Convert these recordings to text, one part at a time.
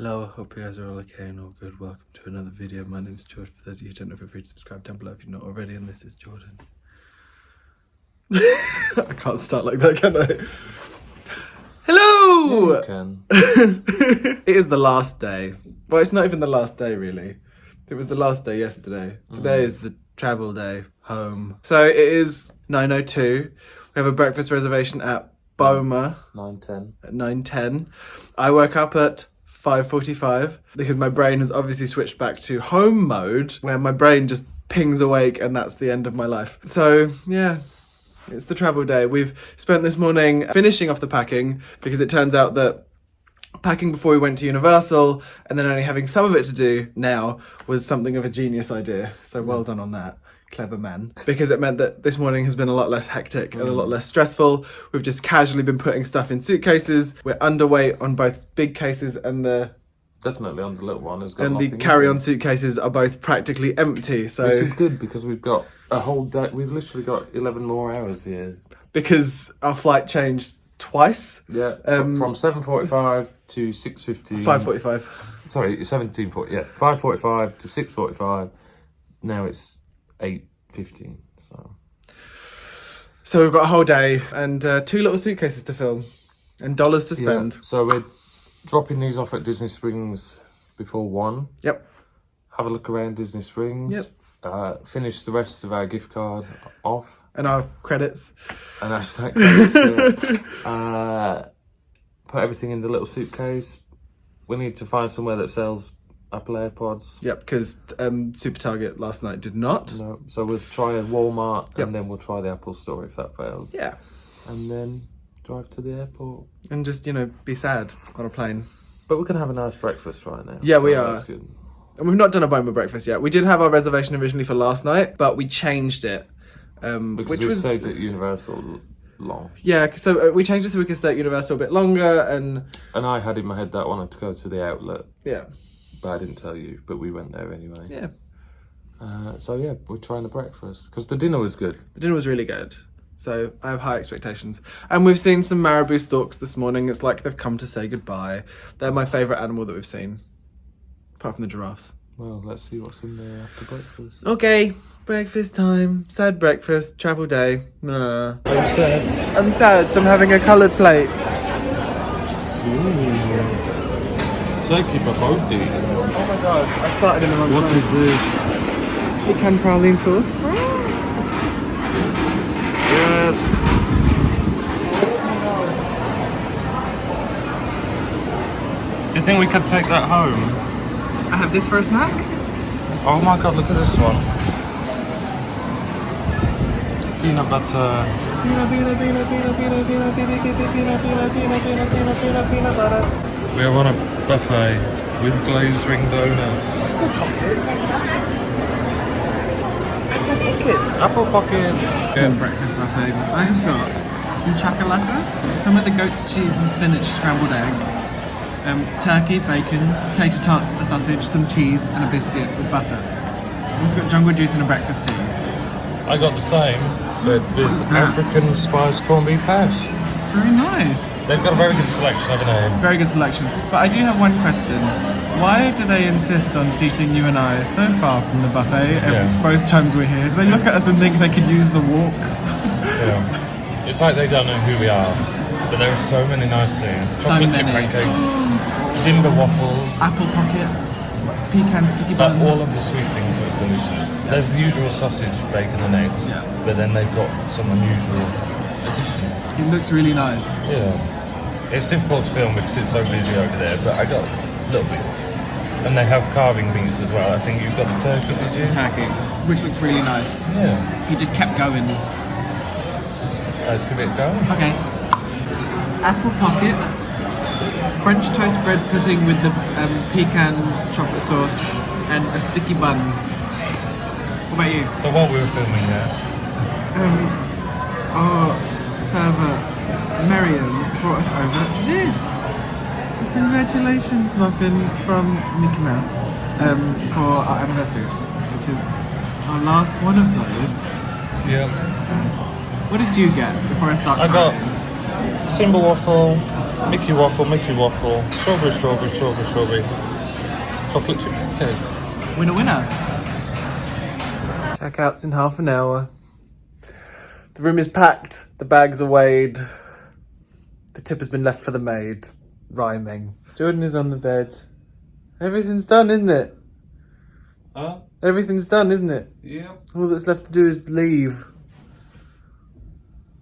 Hello, I hope you guys are all okay and all good. Welcome to another video. My name's George. For those of you who don't know, feel free to subscribe down below if you're not already. And this is Jordan. I can't start like that, can I? Hello! Yeah, you can. It is the last day. Well, it's not even the last day, really. It was the last day yesterday. Today is the travel day home. So it is 9:02. We have a breakfast reservation at Boma 9:10. at 9:10. I woke up at 5:45 because my brain has obviously switched back to home mode where my brain just pings awake and that's the end of my life. So yeah, it's the travel day. We've spent this morning finishing off the packing because it turns out that packing before we went to Universal and then only having some of it to do now was something of a genius idea. So well done on that. Clever man. Because it meant that this morning has been a lot less hectic and a lot less stressful. We've just casually been putting stuff in suitcases. We're underweight on both big cases and the Definitely on the little one. It's got and the nothing in carry-on it. suitcases are both practically empty. So Which is good because we've got a whole day. We've literally got 11 more hours here. because our flight changed twice. Yeah. From 7:45 to 6:15. 5:45. Sorry, 17:40. Yeah. 5:45 to 6:45. Now it's 8:15. So we've got a whole day and 2 little suitcases to fill and dollars to spend. Yeah. So we're dropping these off at Disney Springs before 1. Yep. Have a look around Disney Springs. Yep. Finish the rest of our gift card off. And our credits. And I stack those, put everything in the little suitcase. We need to find somewhere that sells Apple AirPods. Yep, because Super Target last night did not. No, so we'll try a Walmart Yep. and then we'll try the Apple store if that fails. Yeah. And then drive to the airport. And just, be sad on a plane. But we're going to have a nice breakfast right now. Yeah, so we are. That's good. And we've not done a Boma breakfast yet. We did have our reservation originally for last night, but we changed it. Because Which we was... stayed at Universal long. Yeah, so we changed it so we could stay at Universal a bit longer and... And I had in my head that I wanted to go to the outlet. Yeah. But I didn't tell you, but we went there anyway. Yeah. So yeah, we're trying the breakfast because the dinner was good. The dinner was really good. So I have high expectations. And we've seen some marabou storks this morning. It's like they've come to say goodbye. They're my favourite animal that we've seen. Apart from the giraffes. Well, let's see what's in there after breakfast. Okay, breakfast time. Sad breakfast, travel day. Nah. I'm sad. I'm sad, so I'm having a coloured plate. Turkey babodi. Oh my god, I started in the wrong What place. is this? Pecan praline sauce. Yes. Do you think we could take that home? I have this for a snack. Oh my god, look at this one. Peanut butter. Peanut butter. We are on a buffet with glazed ring donuts. Apple pockets. Breakfast buffet. I have got some chakalaka, some of the goat's cheese and spinach scrambled egg, turkey, bacon, tater tots, a sausage, some cheese and a biscuit with butter. I've also got jungle juice and a breakfast tea. I got the same, but with that? African spiced corned beef hash. Very nice. They've got a very good selection, haven't they? Very good selection. But I do have one question. Why do they insist on seating you and I so far from the buffet both times we're here? Do they look at us and think they could use the walk? Yeah. It's like they don't know who we are, but there are so many nice things. Chocolate chip pancakes, Simba waffles, Apple pockets, pecan sticky but buns. all of the sweet things are delicious. There's the usual sausage, bacon and eggs, but then they've got some unusual additions. It looks really nice. Yeah. It's difficult to film because it's so busy over there, but I got little bits. And they have carving meats as well. I think you've got the turkey, did you? Turkey, which looks really nice. Yeah. He just kept going. Let's give it a go. Okay. Apple pockets, French toast bread pudding with the pecan chocolate sauce, and a sticky bun. What about you? So what we were filming there, Our server, Miriam, brought us over this. Congratulations muffin from Mickey Mouse for our anniversary, which is our last one of those. yeah. What did you get before I start I crying? got Simba waffle, Mickey waffle, Mickey waffle. Strawberry, strawberry, strawberry, strawberry. Chocolate chip cake. Winner, winner. Checkout's in half an hour. The room is packed. The bags are weighed. The tip has been left for the maid. Rhyming. Jordan is on the bed. Everything's done, isn't it? Huh? Everything's done, isn't it? Yeah. All that's left to do is leave.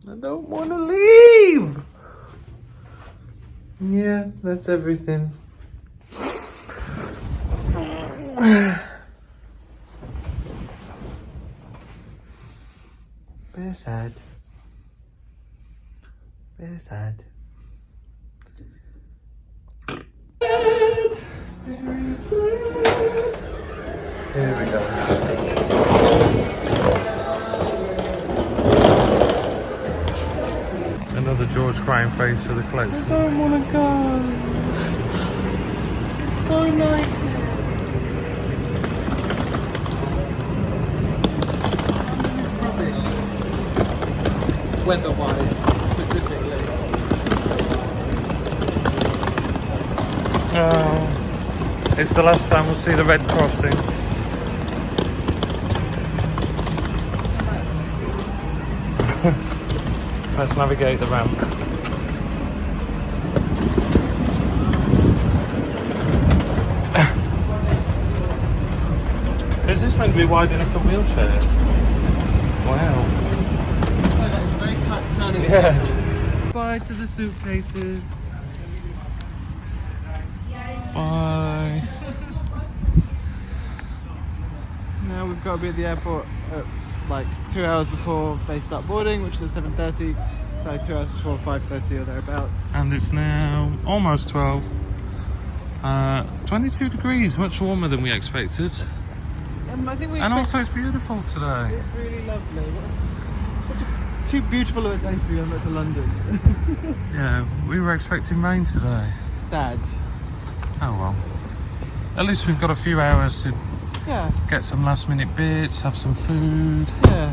I don't want to leave. Yeah, that's everything. Very sad. Very sad. Here we go. Another George crying face to the close. I don't want to go. It's so nice here. It's rubbish. Weather-wise, specifically. Oh, it's the last time we'll see the red crossing. Let's navigate the ramp. Is this meant to be wide enough for wheelchairs? Wow. It's very tight turning. Yeah. Bye to the suitcases. Bye. Now we've got to be at the airport at like 2 hours before they start boarding, which is at 7:30. So 2 hours before 5:30 or thereabouts. And it's now almost 12. 22 degrees, much warmer than we expected. I think we And also it's beautiful today. It's really lovely. Such a too beautiful of a day to be going back to London. Yeah, we were expecting rain today. Sad. Oh well. At least we've got a few hours to Yeah. get some last minute bits, have some food. Yeah.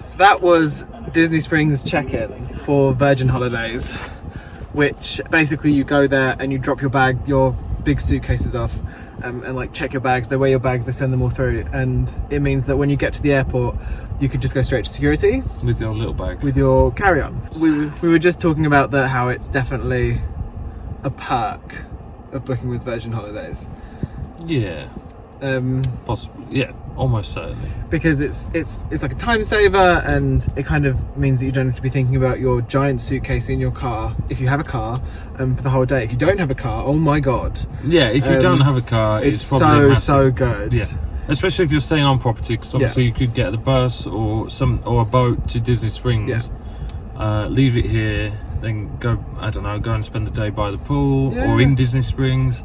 So that was Disney Springs check-in for Virgin Holidays, which basically you go there and you drop your big suitcases off and like check your bags. They weigh your bags, they send them all through, and it means that when you get to the airport you can just go straight to security With your little bag. with your carry-on. We were just talking about that, how it's definitely a perk of booking with Virgin Holidays. Yeah. Possibly. Yeah, almost certainly. Because it's like a time saver, and it kind of means that you don't have to be thinking about your giant suitcase in your car, if you have a car, for the whole day. If you don't have a car, oh my god. Yeah, if you don't have a car, it's probably massive. so good. Yeah. Especially if you're staying on property, because obviously you could get the bus or a boat to Disney Springs, leave it here, then go and spend the day by the pool or in Disney Springs.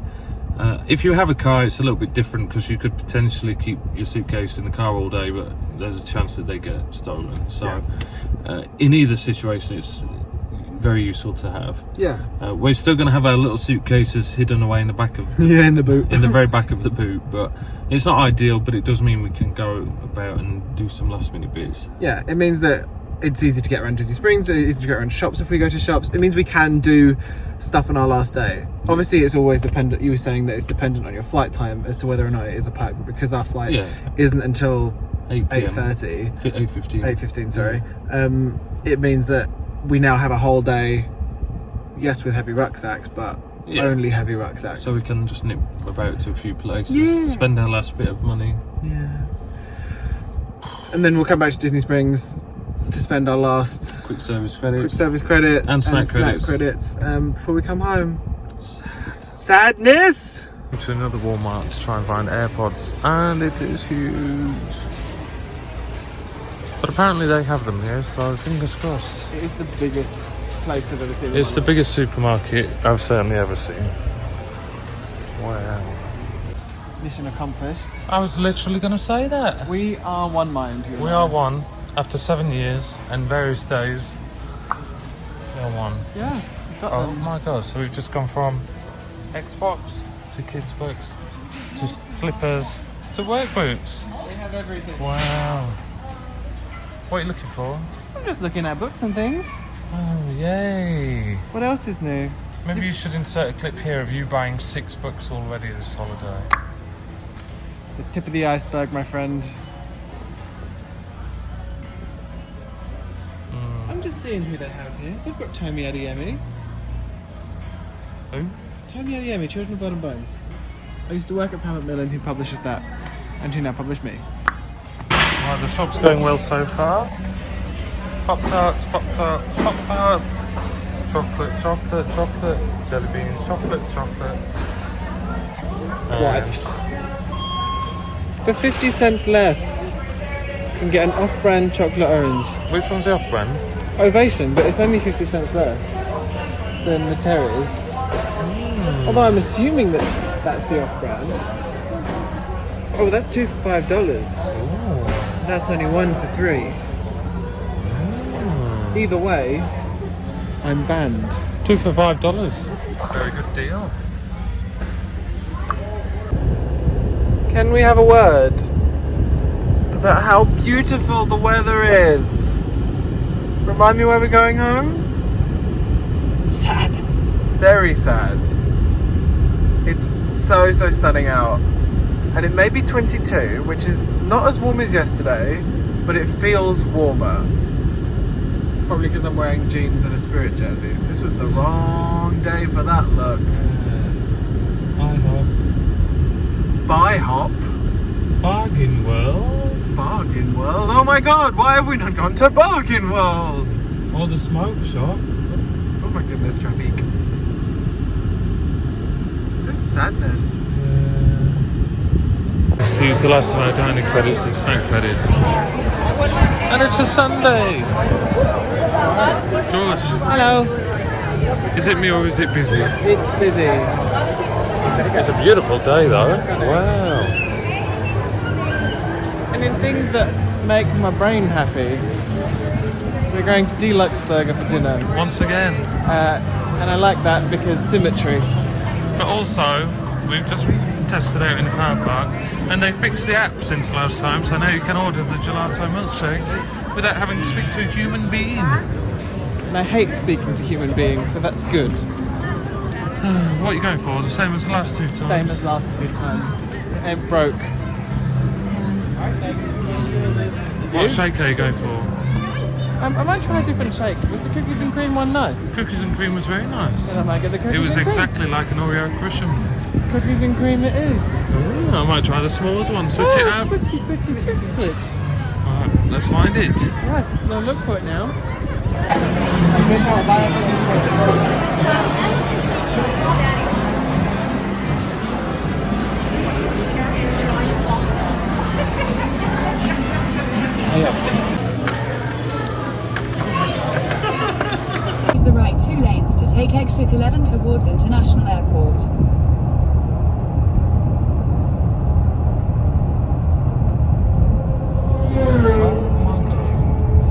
If you have a car, it's a little bit different because you could potentially keep your suitcase in the car all day, but there's a chance that they get stolen. So in either situation, it's very useful to have. Yeah. We're still going to have our little suitcases hidden away in the back of in the boot. in the very back of the boot, but it's not ideal, but it does mean we can go about and do some last minute bits. Yeah, it means that it's easy to get around Disney Springs, it's easy to get around shops if we go to shops. It means we can do stuff on our last day. Obviously it's always dependent, you were saying that it's dependent on your flight time as to whether or not it is a perk, but because our flight isn't until 8:30, 8:15, sorry, it means that we now have a whole day, yes, with heavy rucksacks, but only heavy rucksacks. So we can just nip about to a few places, spend our last bit of money. Yeah. And then we'll come back to Disney Springs to spend our last quick service credits and snack credits before we come home. Sadness! To another Walmart to try and find AirPods, and it is huge. But apparently they have them here, so fingers crossed. It is the biggest place I've ever seen. It's the biggest supermarket I've certainly ever seen. Wow. Mission accomplished. I was literally going to say that. We are one mind. We are one. After 7 years and various days, we are one. Yeah. Oh my god, so we've just gone from Xbox to kids' books to slippers to work boots. We have everything. Wow. What are you looking for? I'm just looking at books and things. Oh, yay. What else is new? Maybe you should insert a clip here of you buying 6 books already this holiday. The tip of the iceberg, my friend. I'm just seeing who they have here. They've got Tomi Adeyemi. Who? Tomi Adeyemi, Children of Blood and Bone. I used to work at Pam Macmillan, who publishes that, and she now published me. Right, the shop's going well so far. Pop-tarts, Pop-tarts, Pop-tarts. Chocolate, chocolate, chocolate. Jelly beans, chocolate, chocolate. Wipes. For 50 cents less, you can get an off-brand chocolate orange. Which one's the off-brand? Ovation, but it's only 50 cents less than the Terry's. Although I'm assuming that that's the off-brand. Oh, that's 2 for $5. Ooh. That's only 1 for 3. Either way, I'm banned. 2 for $5. Very good deal. Can we have a word about how beautiful the weather is? Remind me where we're going home? Sad. Very sad. It's so stunning out. And it may be 22, which is not as warm as yesterday, but it feels warmer. Probably because I'm wearing jeans and a Spirit jersey. This was the wrong day for that look. Buy hop. Bargain World. Bargain World. Oh my god, why have we not gone to Bargain World? Or the smoke shop. Oh my goodness, traffic. Just sadness. Let's use the last of our dining credits and snack credits. And it's a Sunday. George. Hello. Is it me or is it busy? It's busy. It's a beautiful day though. Wow. And in things that make my brain happy, we're going to D-Luxe Burger for dinner. Once again. And I like that because symmetry. But also, we've just tested out in the car park and they fixed the app since last time, so now you can order the gelato milkshakes without having to speak to a human being. And I hate speaking to human beings, so that's good. What are you going for? The same as the last 2 times? Same as last 2 times. It broke. What shake are you going for? I might try a different shake. Was the cookies and cream one nice? Cookies and cream was very nice. Then I might get the cookies It was and cream. exactly like an Oreo cushion. Cookies and cream it is. Ooh, I might try the smallest one, switch it up. Switch. Alright, let's find it. Right, now look for it now. Yes. Use the right 2 lanes to take exit 11 towards International Airport.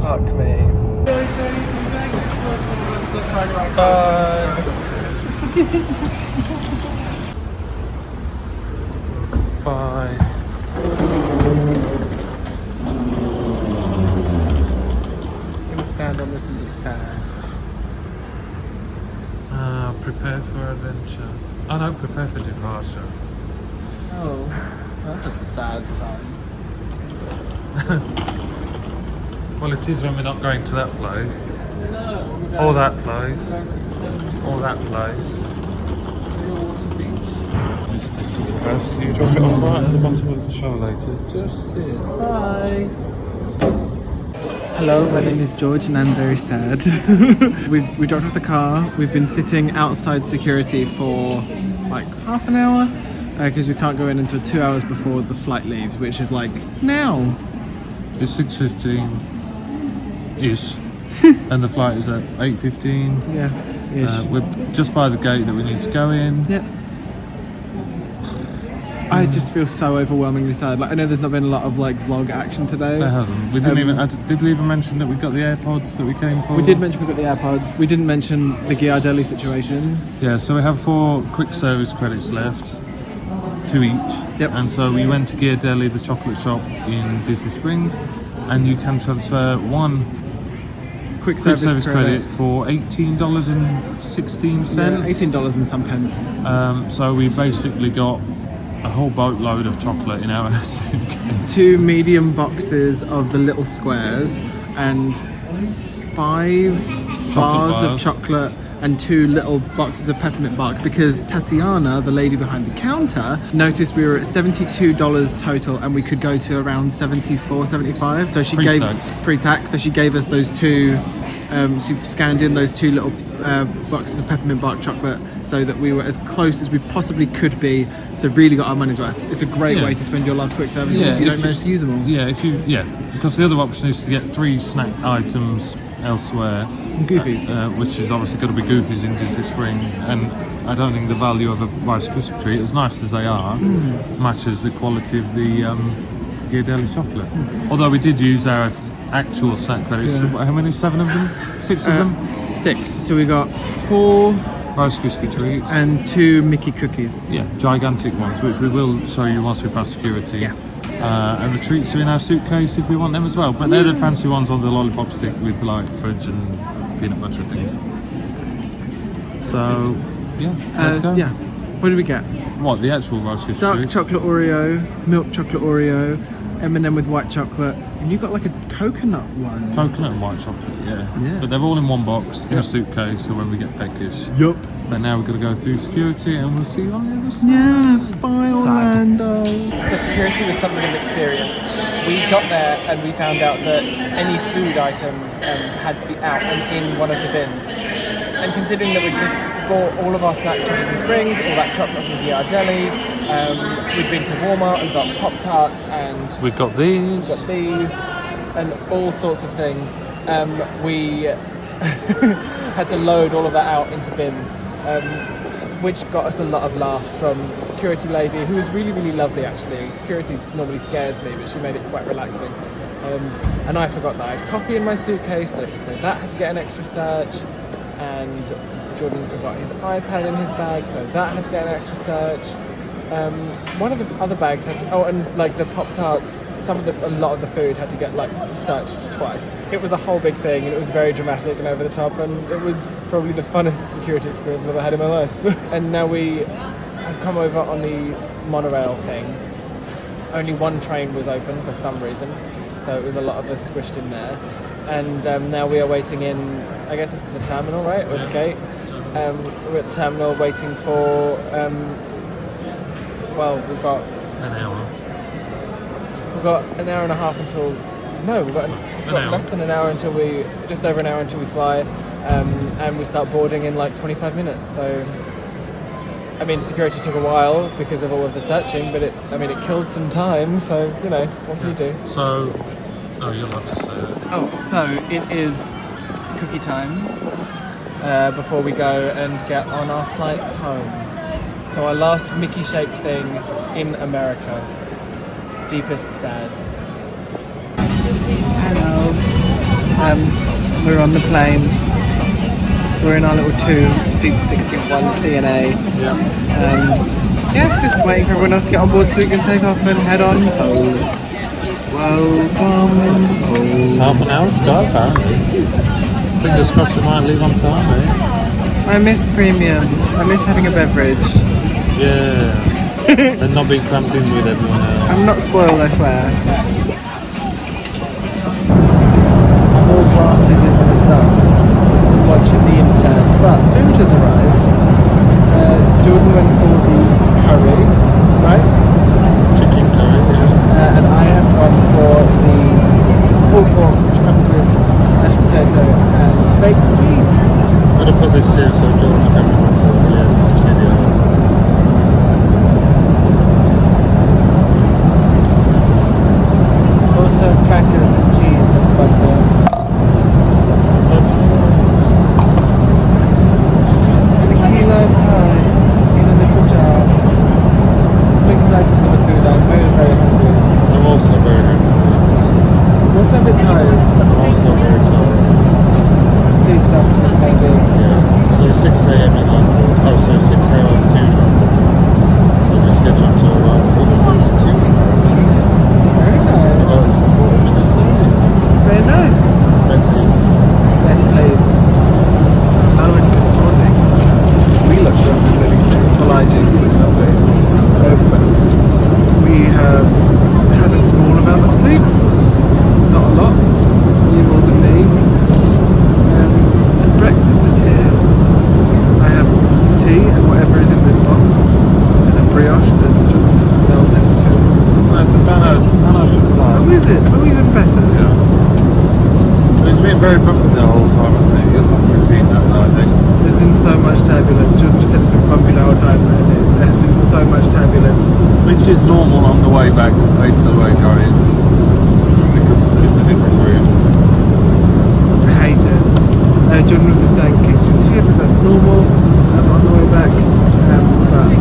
Fuck me. Bye. Bye. Stand on this and be sad. Prepare for adventure. Oh no, prepare for departure. Oh, that's a sad sign. Well, it is when we're not going to that place. No. Or that place. Or that place. Mr. Silvercrest, you drop it off right at the bottom of the show later. Just here. Bye. Hello, my name is George and I'm very sad. we dropped off the car. We've been sitting outside security for like half an hour because we can't go in until 2 hours before the flight leaves, which is like now. It's 6:15-ish. And the flight is at 8:15. Yeah. We're just by the gate that we need to go in. Yeah. I just feel so overwhelmingly sad. Like I know there's not been a lot of like vlog action today. There hasn't. We didn't even. Did we even mention that we got the AirPods that we came for? We did mention we got the AirPods. We didn't mention the Ghirardelli situation. Yeah. So we have 4 quick service credits left, 2 each. Yep. And so we went to Ghirardelli, the chocolate shop in Disney Springs, and you can transfer 1 quick service credit for $18.16. Yeah, $18 and some pence. So we basically got a whole boatload of chocolate in our suitcase. 2 medium boxes of the little squares and 5 bars of chocolate and 2 little boxes of peppermint bark, because Tatiana, the lady behind the counter, noticed we were at $72 total and we could go to around 74, 75. So she gave pre-tax. So she gave us those 2. She scanned in those 2 little boxes of peppermint bark chocolate, so that we were as close as we possibly could be. So really got our money's worth. It's a great way to spend your last quick service if you don't manage to use them all. Because the other option is to get 3 snack items elsewhere. Goofies. Which is obviously going to be Goofies in Disney Spring, and I don't think the value of a Rice Krispie treat, as nice as they are, matches the quality of the Ghirardelli chocolate. Although we did use our actual snack credits. How many? 7 of them? 6 of them? 6. So we got 4 Rice Krispie treats and 2 Mickey cookies. Yeah, gigantic ones, which we will show you once we pass security. Yeah. And the treats are in our suitcase if we want them as well. But they're the fancy ones on the lollipop stick with like fudge and peanut butter and things. So, let's go. Yeah. What did we get? What, the actual Rice Krispie Dark treats? chocolate Oreo, milk chocolate Oreo, M&M with white chocolate, and you got like a coconut one. Coconut and white chocolate, yeah. But they're all in one box in a suitcase, so when we get peckish. Yup. But now we're going to go through security and we'll see you on the other side. Yeah, bye Orlando. So security was something of an experience. We got there and we found out that any food items had to be out and in one of the bins. And considering that we'd just bought all of our snacks from Disney Springs, all that chocolate from Ghirardelli, we'd been to Walmart and got Pop-Tarts and... We've got these. And all sorts of things. We had to load all of that out into bins. Which got us a lot of laughs from the security lady, who was really, really lovely actually. Security normally scares me, but she made it quite relaxing. And I forgot that I had coffee in my suitcase, so that had to get an extra search. And Jordan forgot his iPad in his bag, so that had to get an extra search. One of the other bags had to, and like the Pop-Tarts, a lot of the food had to get like searched twice. It was a whole big thing, and it was very dramatic and over the top, and it was probably the funnest security experience I've ever had in my life. And now we have come over on the monorail thing. Only one train was open for some reason, so it was a lot of us squished in there. And now we are waiting in, I guess this is the terminal, right, or the gate. We're at the terminal waiting for. We've got an hour. We've got an hour and a half until. No, we've got less than an hour until just over an hour until we fly, and we start boarding in like 25 minutes. So, I mean, security took a while because of all of the searching, but it killed some time. So, what can you do? So, you'll have to say it. So it is cookie time before we go and get on our flight home. So our last Mickey-shaped thing in America. Deepest sads. Hello. We're on the plane. We're in our little 2 seats 61 CNA. Just waiting for everyone else to get on board so we can take off and head on home. Welcome home. It's half an hour to go, apparently. Fingers crossed we might leave on time, eh? I miss premium. I miss having a beverage. Yeah. And not being cramped in with everyone else. I'm not spoiled, I swear. More glasses is done. I'm watching the intern. But food has arrived. Jordan went for the curry, right? Chicken curry, yeah. And I have gone for the pulled pork, which comes with mashed potato and baked beans. I'm going to put this here so George can record this video. Also crackers and cheese and butter. very bumpy the whole time, isn't it? You'll have to repeat that though, I think. There's been so much turbulence. Jordan just said it's been bumpy the whole time, and there has been so much turbulence. Which is normal on the way back compared to the way going, because it's a different route. I hate it. Jordan was just saying, in case you didn't hear, that that's normal on the way back, but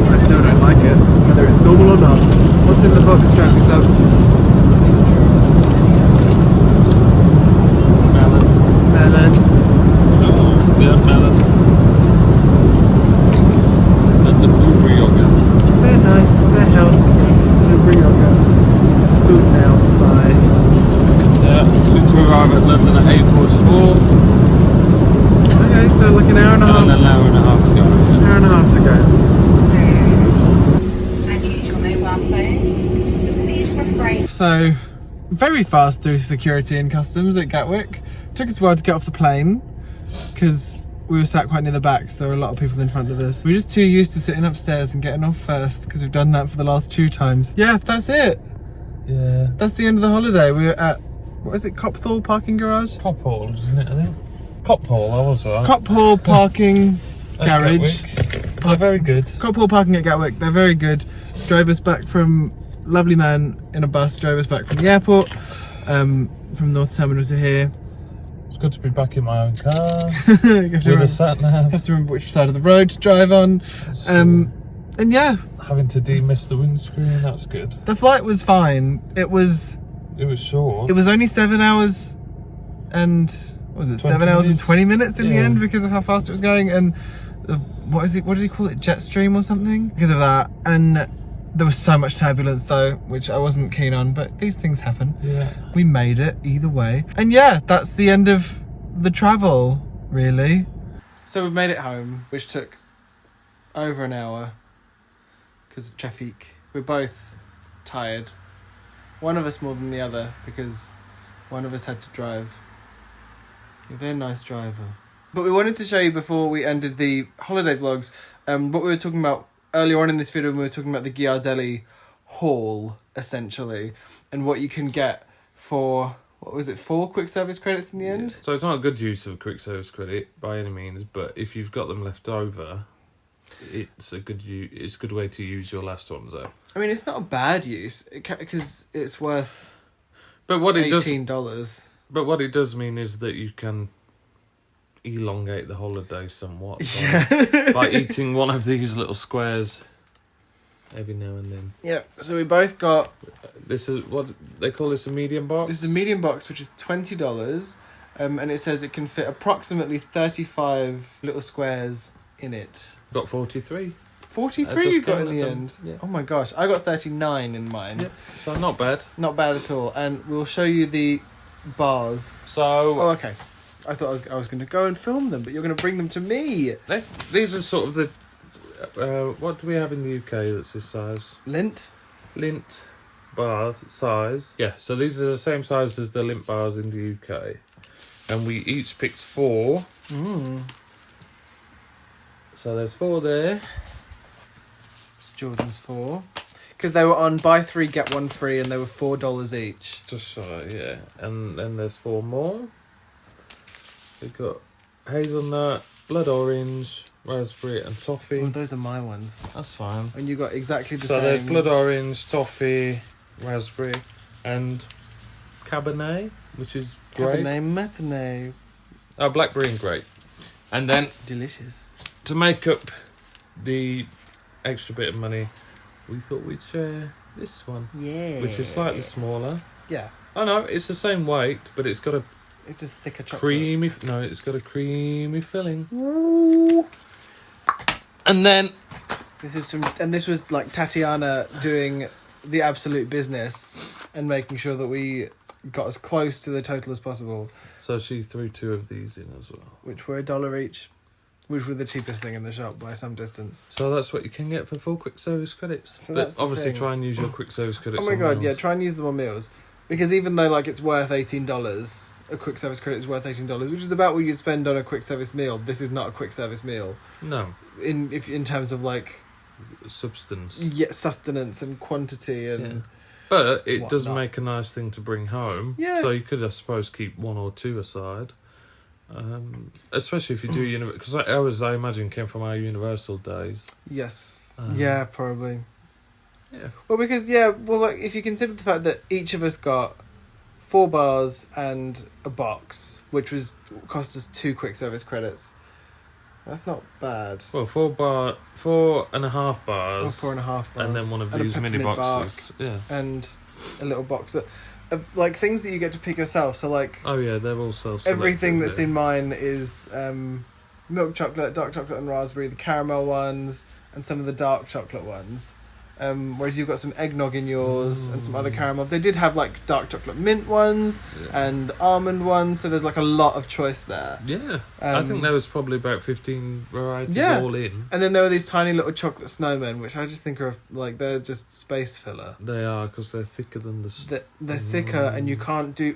I still don't like it, whether it's normal or not. What's in the box, Strappy Subs? Melon. Melon. Oh, yeah, melon. And the blueberry yogurt. Very nice, very healthy. Blueberry yogurt. Food now, bye. Yeah, to arrive at London at 8:44. Okay, so like an hour and a half. And an hour and a half to go. An hour and a half to go. So, very fast through security and customs at Gatwick. Took us a while to get off the plane because we were sat quite near the back, so there were a lot of people in front of us. We were just too used to sitting upstairs and getting off first because we've done that for the last 2 times. Yeah, that's it. Yeah. That's the end of the holiday. We were at, what is it, Copthall Parking Garage? Cophall, isn't it, I think? Cophall, I was right. Copthall Parking At Garage. Gatwick. They're very good. Copthall Parking at Gatwick. They're very good. Drove us back from, lovely man in a bus, drove us back from the airport, from North Terminal to here. It's good to be back in my own car. You have to With a sat nav. have to remember which side of the road to drive on. And yeah, Having to demist the windscreen, that's good. the flight was fine. It was short. only 7 hours and, what was it, 20 7 hours and minutes? 20 minutes in the Yeah. end because of how fast it was going. And what did he call it, Jetstream or something? Because of that. And there was so much turbulence though, which I wasn't keen on, but these things happen. Yeah. We made it either way. And yeah, that's the end of the travel, really. So we've made it home, which took over an hour because of traffic. We're both tired. One of us more than the other because one of us had to drive. You're a very nice driver. But we wanted to show you before we ended the holiday vlogs, what we were talking about earlier on in this video when we were talking about the Ghiardelli haul, essentially, and what you can get for, what was it, 4 quick service credits in the end? So it's not a good use of quick service credit by any means, but if you've got them left over, it's a good way to use your last ones though. I mean, it's not a bad use because it's worth But what it does, $18. but what it does mean is that you can elongate the holiday somewhat by eating one of these little squares every now and then. Yeah, so we both got, This is what they call this, a medium box. this is a medium box, which is $20, and it says it can fit approximately 35 little squares in it. Got 43. 43 you got in the them. end? Yeah. Oh my gosh, I got 39 in mine. Yep. So not bad. Not bad at all. And we'll show you the bars. So Oh, okay. I thought I was going to go and film them, but you're going to bring them to me. these are sort of the what do we have in the UK that's this size? Lint. Lint bar size. Yeah, so these are the same size as the lint bars in the UK. And we each picked 4. So there's 4 there. It's Jordan's 4. Because they were on buy 3, get 1 free, and they were $4 each. Just so, yeah. And then there's 4 more. We've got hazelnut, blood orange, raspberry and toffee. Oh, those are my ones. That's fine. And you got exactly the So same. there's blood orange, toffee, raspberry and cabernet, which is grape. Cabernet matinee. Oh, blackberry and grape. And then Delicious. to make up the extra bit of money, we thought we'd share this one, Yeah. which is slightly smaller. Yeah. Oh no, it's the same weight, but it's got a It's just thicker chocolate. creamy. No, it's got a creamy filling. And then This was like Tatiana doing the absolute business and making sure that we got as close to the total as possible, so she threw 2 of these in as well. which were $1 each, which were the cheapest thing in the shop by some distance. So that's what you can get for 4 quick service credits. So but that's the obviously thing. try and use your quick service credits. Oh my on god, meals. yeah, try and use them on meals. Because even though like it's worth $18, a quick service credit is worth $18, which is about what you'd spend on a quick service meal. This is not a quick service meal No, in terms of like substance. sustenance and quantity and But it does whatnot. make a nice thing to bring home. Yeah. So you could, I suppose, keep 1 or 2 aside. Especially if you do because I imagine came from our Universal days. Yes. Um, yeah, probably. Yeah. Well, because like if you consider the fact that each of us got 4 bars and a box, which cost us 2 quick service credits. That's not bad. Well, 4.5 bars. Or 4.5 bars. And then one of And a these mini peppermint boxes. Yeah. And a little box of like things that you get to pick yourself. So like Oh yeah, they're all self-selected. everything that's in mine is milk chocolate, dark chocolate and raspberry, the caramel ones, and some of the dark chocolate ones. Whereas you've got some eggnog in yours and some other caramel. They did have like dark chocolate mint ones and almond ones, so there's like a lot of choice there. Yeah. I think there was probably about 15 varieties all in. And then there were these tiny little chocolate snowmen, which I just think are like they're just space filler. They are, because they're thicker than They're thicker, and you can't do. You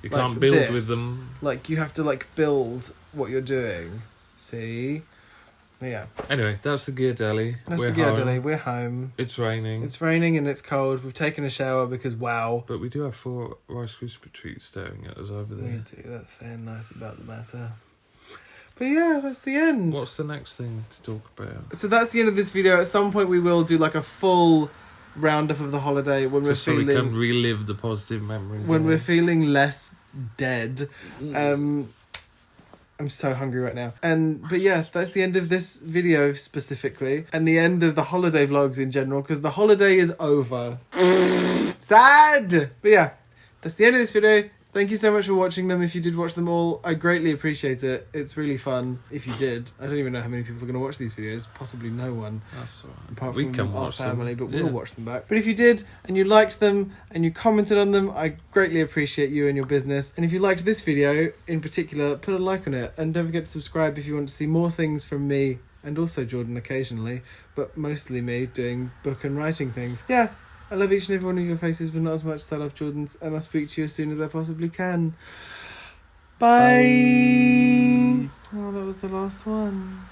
like, can't build this. with them. Like you have to like build what you're doing. See. Yeah. Anyway, that's the Ghirardelli. That's We're the home. Ghirardelli. We're home. It's raining. It's raining and it's cold. We've taken a shower because wow. But we do have 4 Rice Krispie treats staring at us over We there. do. That's fair and nice about the matter. But yeah, that's the end. What's the next thing to talk about? So that's the end of this video. At some point we will do like a full roundup of the holiday when Just we're so feeling we can relive the positive memories. when of we're it. feeling less dead. I'm so hungry right now. But yeah, that's the end of this video specifically, and the end of the holiday vlogs in general, because the holiday is over. Sad! But yeah, that's the end of this video. Thank you so much for watching them. If you did watch them all, I greatly appreciate it. It's really fun if you did. I don't even know how many people are going to watch these videos. Possibly no one. That's all right. Apart We from can our watch family, them. but we'll watch them back. But if you did, and you liked them, and you commented on them, I greatly appreciate you and your business. And if you liked this video in particular, put a like on it. And don't forget to subscribe if you want to see more things from me, and also Jordan occasionally, but mostly me doing book and writing things. Yeah, I love each and every one of your faces, but not as much as I love Jordan's, and I'll speak to you as soon as I possibly can. Bye. Oh, that was the last one.